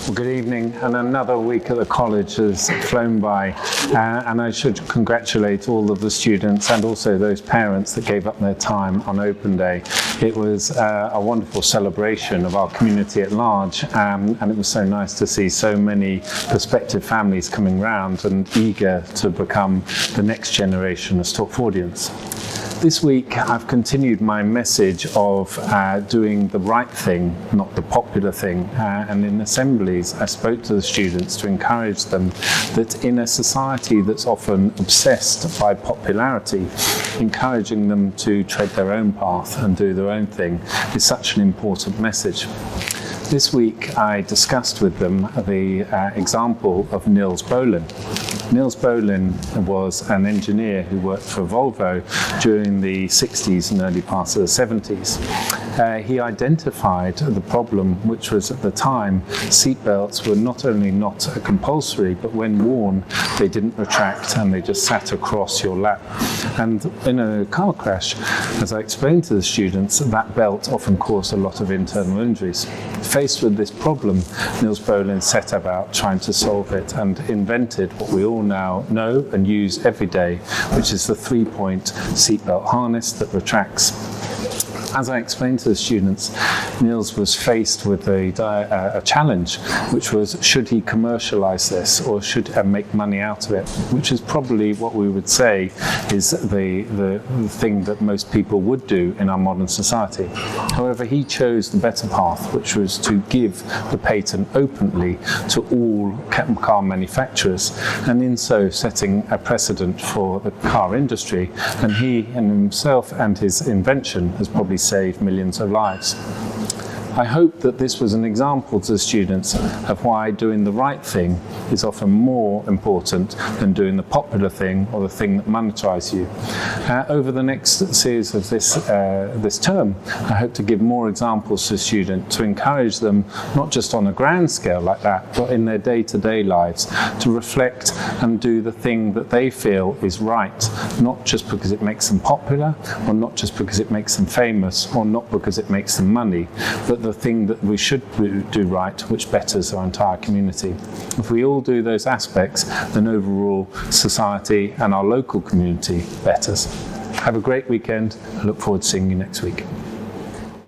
Well, good evening, and another week at the college has flown by, and I should congratulate all of the students and also those parents that gave up their time on open day. It was a wonderful celebration of our community at large, and it was so nice to see so many prospective families coming round and eager to become the next generation of Stortfordians. This week I've continued my message of doing the right thing, not the popular thing, and in assemblies I spoke to the students to encourage them that in a society that's often obsessed by popularity, encouraging them to tread their own path and do their own thing is such an important message. This week I discussed with them the example of Nils Bohlin. Nils Bohlin was an engineer who worked for Volvo during the 60s and early parts of the 70s. He identified the problem, which was at the time seatbelts were not only not compulsory, but when worn they didn't retract and they just sat across your lap. And in a car crash, as I explained to the students, that belt often caused a lot of internal injuries. Faced with this problem, Nils Bohlin set about trying to solve it and invented what we all now know and use every day, which is the 3-point seatbelt harness that retracts. As I explained to the students, Nils was faced with a challenge, which was should he commercialize this or should he make money out of it, which is probably what we would say is the thing that most people would do in our modern society. However, he chose the better path, which was to give the patent openly to all car manufacturers, and in so setting a precedent for the car industry, and he and himself and his invention has probably saved millions of lives. I hope that this was an example to the students of why doing the right thing is often more important than doing the popular thing or the thing that monetizes you. Over the next series of this term, I hope to give more examples to students to encourage them, not just on a grand scale like that, but in their day-to-day lives, to reflect and do the thing that they feel is right, not just because it makes them popular, or not just because it makes them famous, or not because it makes them money, but the thing that we should do right, which betters our entire community. If we all do those aspects, then overall society and our local community betters. Have a great weekend. I look forward to seeing you next week.